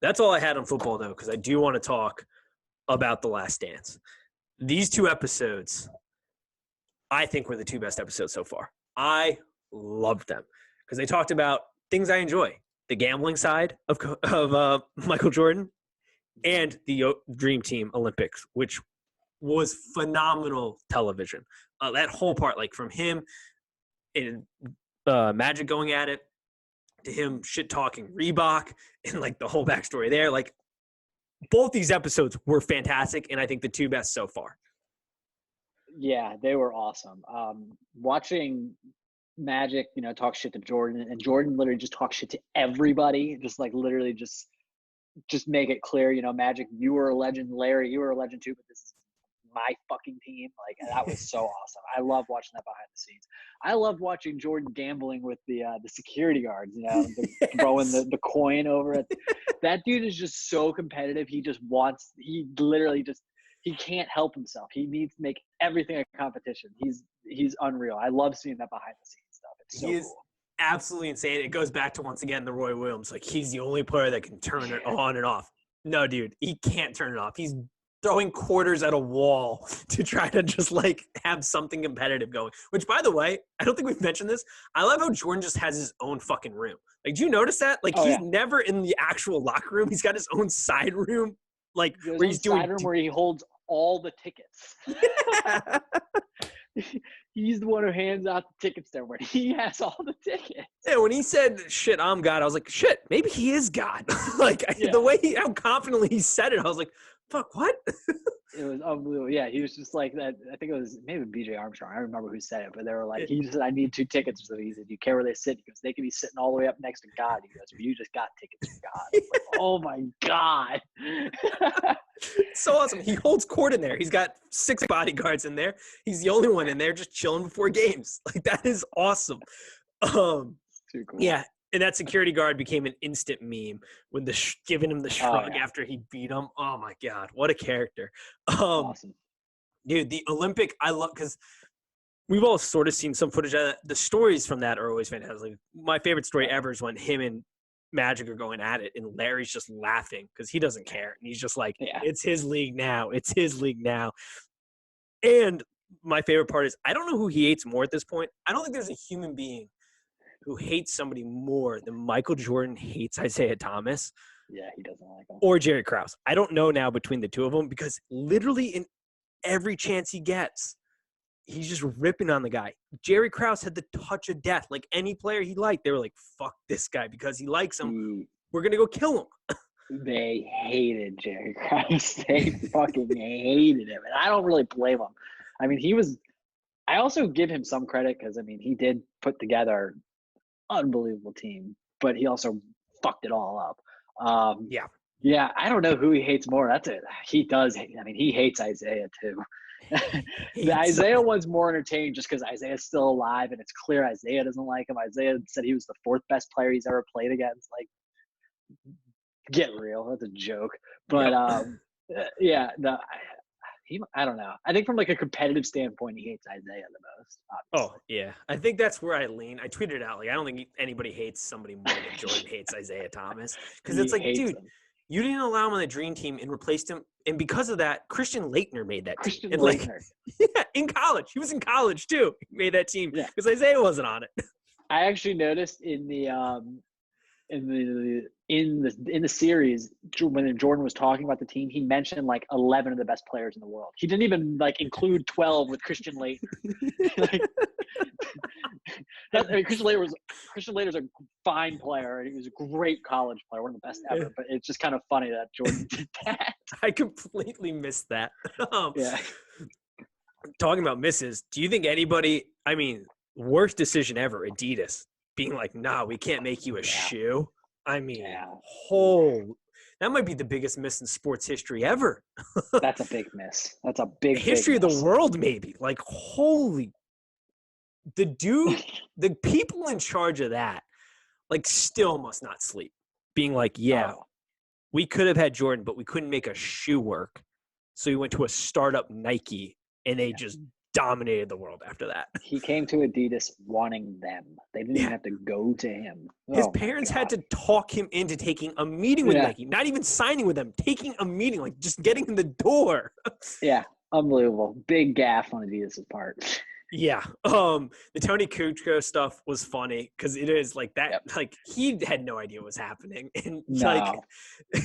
That's all I had on football, though, because I do want to talk about The Last Dance. These 2 episodes, I think, were the 2 best episodes so far. I loved them because they talked about things I enjoy. The gambling side of Michael Jordan and the Dream Team Olympics, which was phenomenal television. That whole part, like from him and Magic going at it to him shit talking Reebok and like the whole backstory there. Like both these episodes were fantastic, and I think the 2 best so far. Yeah, they were awesome. Watching Magic, talk shit to Jordan, and Jordan literally just talk shit to everybody, just like literally just make it clear, Magic, you were a legend, Larry, you were a legend too, but this is my fucking team. Like, that was so awesome. I love watching that behind the scenes. I loved watching Jordan gambling with the security guards, throwing the coin over it. That dude is just so competitive. He can't help himself. He needs to make everything a competition. He's unreal. I love seeing that behind the scenes stuff. It's so cool. Absolutely insane. It goes back to, once again, the Roy Williams. Like, he's the only player that can turn it on and off. No, dude, he can't turn it off. He's throwing quarters at a wall to try to just like have something competitive going. Which, by the way, I don't think we've mentioned this. I love how Jordan just has his own fucking room. Like, do you notice that? Like, he's never in the actual locker room. He's got his own side room, like where he's doing side room where he holds all the tickets. Yeah. He's the one who hands out the tickets to everybody. He has all the tickets. Yeah, when he said, shit, I'm God, I was like, shit, maybe he is God. The way how confidently he said it, I was like, fuck, what? It was unbelievable. Yeah, he was just like that. I think it was maybe BJ Armstrong. I don't remember who said it, but they were like, he said, I need 2 tickets. So he said, do you care where they sit? He goes, they could be sitting all the way up next to God. He goes, you just got tickets for God. Like, oh my God. So awesome. He holds court in there. He's got 6 bodyguards in there. He's the only one in there just chilling before games. Like, that is awesome. Too cool. Yeah. And that security guard became an instant meme with the giving him the shrug after he beat him. Oh my God, what a character! Awesome, dude. The Olympic, I love because we've all sort of seen some footage of that. The stories from that are always fantastic. My favorite story ever is when him and Magic are going at it, and Larry's just laughing because he doesn't care, and he's just like, "It's his league now. It's his league now." And my favorite part is I don't know who he hates more at this point. I don't think there's a human being who hates somebody more than Michael Jordan hates Isaiah Thomas. Yeah, he doesn't like him. Or Jerry Krause. I don't know now between the 2 of them because literally in every chance he gets, he's just ripping on the guy. Jerry Krause had the touch of death. Like any player he liked, they were like, fuck this guy because he likes him. We're going to go kill him. They hated Jerry Krause. They fucking hated him. And I don't really blame him. I mean, I also give him some credit because, I mean, he did put together unbelievable team, but he also fucked it all up. Yeah, I don't know who he hates more. He does hate. I mean, he hates Isaiah too. The Isaiah one's more entertaining just because Isaiah's still alive and it's clear Isaiah doesn't like him. Isaiah said he was the 4th best player he's ever played against. Like, get real. That's a joke. But I don't know. I think from like a competitive standpoint, he hates Isaiah the most. Obviously. Oh, yeah. I think that's where I lean. I tweeted it out. Like, I don't think anybody hates somebody more than Jordan hates Isaiah Thomas. Because it's like, dude, you didn't allow him on the Dream Team and replaced him. And because of that, Christian Laettner made that team. And Laettner. Yeah, in college. He was in college, too. He made that team because Isaiah wasn't on it. I actually noticed in the series when Jordan was talking about the team, he mentioned like 11 of the best players in the world. He didn't even like include 12 with Christian Laettner. Christian Laettner's a fine player, and he was a great college player, one of the best ever. But it's just kind of funny that Jordan did that. I completely missed that. Talking about misses, do you think anybody? I mean, worst decision ever, Adidas being like, "Nah, we can't make you a shoe." I mean, that might be the biggest miss in sports history ever. That's a big miss. That's a big history big of the world, maybe. Like, holy, the people in charge of that, like, still must not sleep. Being like, we could have had Jordan, but we couldn't make a shoe work, so we went to a startup Nike, and they just dominated the world after that. He came to Adidas wanting them. They didn't even have to go to him. His Oh my parents had God. to talk him into taking a meeting with Yeah. Nike, not even signing with them, taking a meeting, like just getting in the door. Yeah, unbelievable. Big gaff on Adidas' part. Yeah. The Tony Kukoc stuff was funny because it is like that. Yep. Like he had no idea what was happening, and like No.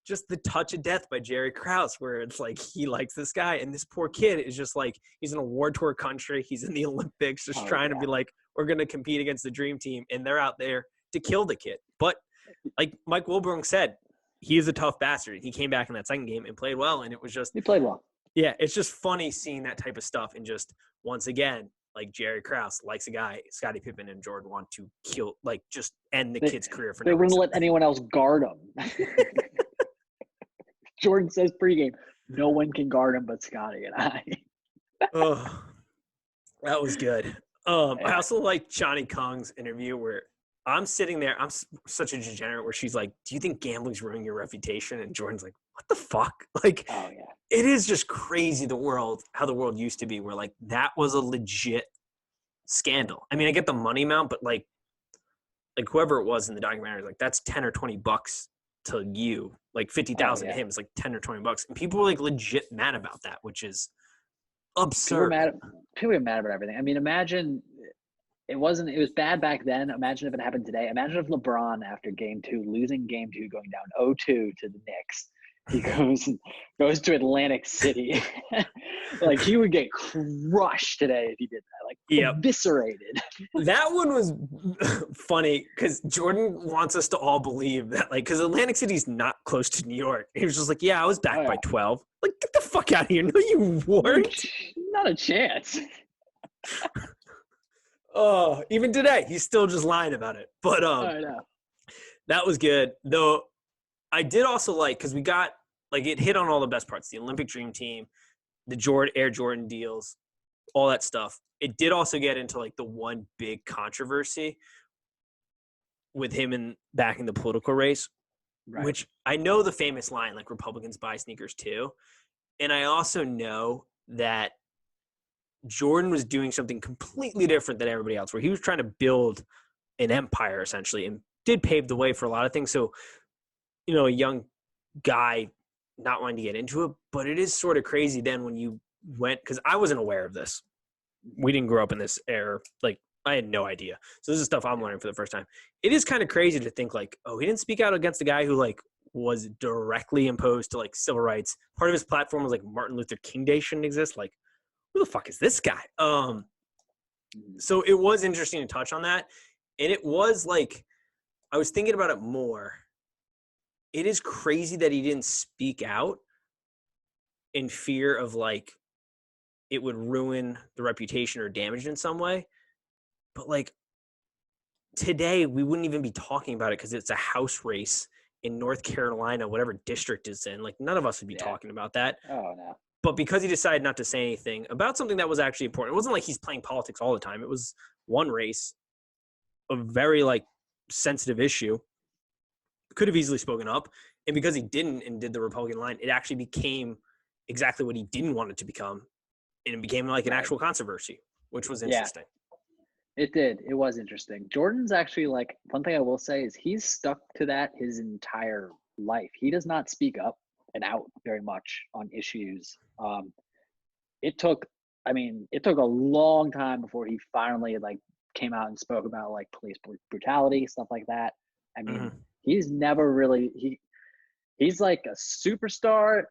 just the touch of death by Jerry Krause, where it's like he likes this guy, and this poor kid is just like he's in a war torn country. He's in the Olympics, just trying to be like, we're gonna compete against the dream team, and they're out there to kill the kid. But like Mike Wilbur said, he is a tough bastard. He came back in that second game and played well, and it was just He played well. yeah, it's just funny seeing that type of stuff, and just once again, like Jerry Krause likes a guy Scottie Pippen and Jordan want to kill, like just end the kid's career for They no wouldn't reason. let anyone else guard him. Jordan says pregame, no one can guard him but Scotty and I. Oh, that was good. I Yeah. also like Johnny Kong's interview where I'm sitting there. I'm such a degenerate where she's like, do you think gambling's ruining your reputation? And Jordan's like, what the fuck? Like, Oh, yeah. it is just crazy how the world used to be, where like that was a legit scandal. I mean, I get the money amount, but like whoever it was in the documentary, like that's $10 or $20 to you, like 50,000 yeah. to him is like $10 or $20, and people were like legit mad about that, which is People absurd. are mad about everything. I mean, imagine it was bad back then. Imagine if it happened today. Imagine if LeBron, after game 2, losing game 2, going down 0-2 to the Knicks, he goes to Atlantic City. Like he would get crushed today if he did that. Like eviscerated. That one was funny because Jordan wants us to all believe that, like, because Atlantic City's not close to New York. He was just like, yeah, I was back by 12. Like, get the fuck out of here. No, you weren't. Not a chance. Oh, even today, he's still just lying about it. But I know. that was good. Though I did also like, because we got, like, it hit on all the best parts. The Olympic Dream Team, the Air Jordan deals, all that stuff. It did also get into, like, the one big controversy with him back in the political race, Right. which I know the famous line, like, Republicans buy sneakers too. And I also know that Jordan was doing something completely different than everybody else, where he was trying to build an empire essentially and did pave the way for a lot of things. So, you know, a young guy not wanting to get into it, but it is sort of crazy then when you went, because I wasn't aware of this. We didn't grow up in this era. Like, I had no idea. So this is stuff I'm learning for the first time. It is kind of crazy to think like, oh, he didn't speak out against a guy who like was directly imposed to like civil rights. Part of his platform was like Martin Luther King Day shouldn't exist. Like, who the fuck is this guy? So it was interesting to touch on that. And it was like, I was thinking about it more. It is crazy that he didn't speak out in fear of like it would ruin the reputation or damage it in some way. But like today, we wouldn't even be talking about it because it's a House race in North Carolina, whatever district it's in. Like none of us would be talking about that. Oh, no. But because he decided not to say anything about something that was actually important, it wasn't like he's playing politics all the time. It was one race, a very like sensitive issue. Could have easily spoken up. And because he didn't and did the Republican line, it actually became exactly what he didn't want it to become. And it became like an actual controversy, which was interesting. Yeah, it did. It was interesting. Jordan's actually like, one thing I will say is he's stuck to that his entire life. He does not speak up and out very much on issues. It took a long time before he finally like came out and spoke about like police brutality, stuff like that. I mean, he's never really he's like a superstar.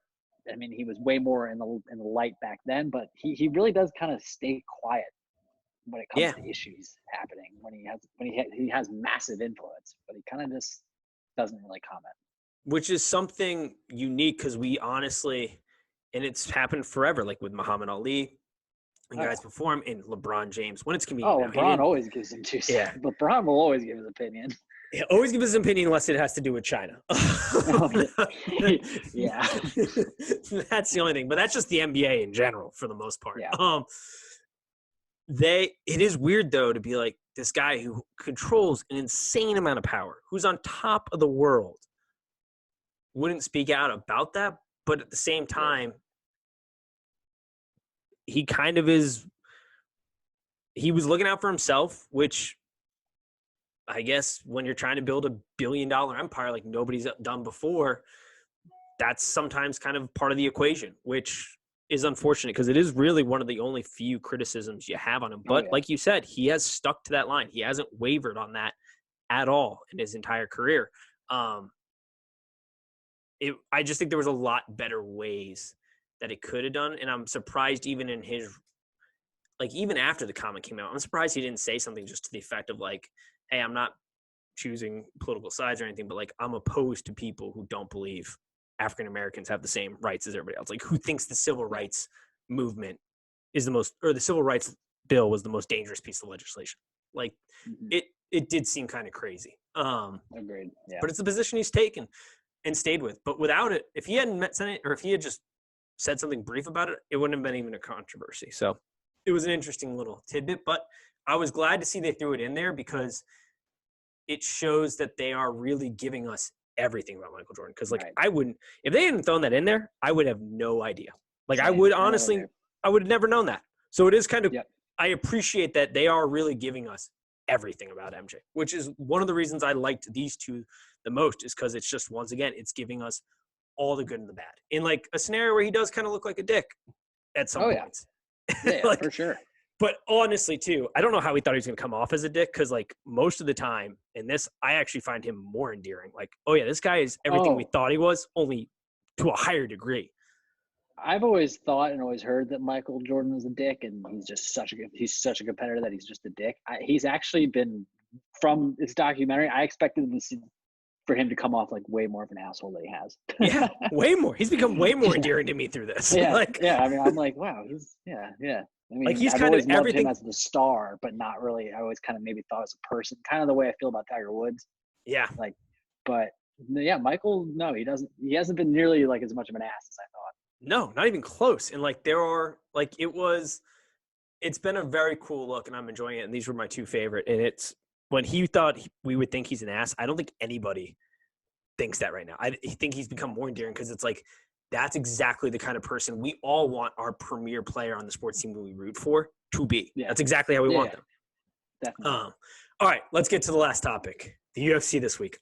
I mean, he was way more in the light back then, but he really does kind of stay quiet when it comes to issues happening. When he has massive influence, but he kind of just doesn't really comment. Which is something unique because we honestly, and it's happened forever, like with Muhammad Ali, and guys before him, and LeBron James. When it's convenient. Oh, LeBron always gives him 2 cents. Yeah. LeBron will always give his opinion. Yeah, always give his opinion unless it has to do with China. Yeah. That's the only thing. But that's just the NBA in general for the most part. Yeah. It is weird though to be like this guy who controls an insane amount of power, who's on top of the world, wouldn't speak out about that, but at the same time, he kind of is – he was looking out for himself, which I guess when you're trying to build $1 billion empire like nobody's done before, that's sometimes kind of part of the equation, which is unfortunate because it is really one of the only few criticisms you have on him. But like you said, he has stuck to that line. He hasn't wavered on that at all in his entire career. I just think there was a lot better ways that it could have done. And I'm surprised even in his, like, even after the comment came out, I'm surprised he didn't say something just to the effect of like, hey, I'm not choosing political sides or anything, but like, I'm opposed to people who don't believe African Americans have the same rights as everybody else. Like, who thinks the civil rights movement is the most, or the civil rights bill was the most dangerous piece of legislation? Like, it did seem kind of crazy. Agreed. Yeah. But it's the position he's taken and stayed with. But without it, if he hadn't met Senate, or if he had just said something brief about it, it wouldn't have been even a controversy. So it was an interesting little tidbit, but I was glad to see they threw it in there because it shows that they are really giving us everything about Michael Jordan. Because, like, I wouldn't – if they hadn't thrown that in there, I would have no idea. Like, I would honestly – I would have never known that. So it is kind of I appreciate that they are really giving us everything about MJ, which is one of the reasons I liked these two the most, is because it's just, once again, it's giving us all the good and the bad. In, like, a scenario where he does kind of look like a dick at some points. Yeah, like, for sure. But honestly, too, I don't know how he thought he was going to come off as a dick because, like, most of the time in this, I actually find him more endearing. Like, oh, yeah, this guy is everything we thought he was, only to a higher degree. I've always thought and always heard that Michael Jordan was a dick, and he's just such a competitor that he's just a dick. He's actually been, from this documentary, I expected for him to come off like way more of an asshole than he has. Yeah, way more. He's become way more endearing to me through this. Yeah, like, yeah. I mean, I'm like, wow, he's yeah. I mean, like, he's I've kind always of loved everything him as the star, but not really. I always kind of maybe thought as a person, kind of the way I feel about Tiger Woods. Yeah. Like, but yeah, Michael, no, he hasn't been nearly like as much of an ass as I thought. No, not even close. And, like, there are, like, it's been a very cool look, and I'm enjoying it. And these were my two favorite. And it's when he thought we would think he's an ass. I don't think anybody thinks that right now. I think he's become more endearing because it's like, that's exactly the kind of person we all want our premier player on the sports team that we root for to be. Yeah. That's exactly how we want them. Definitely. All right, let's get to the last topic, the UFC this week.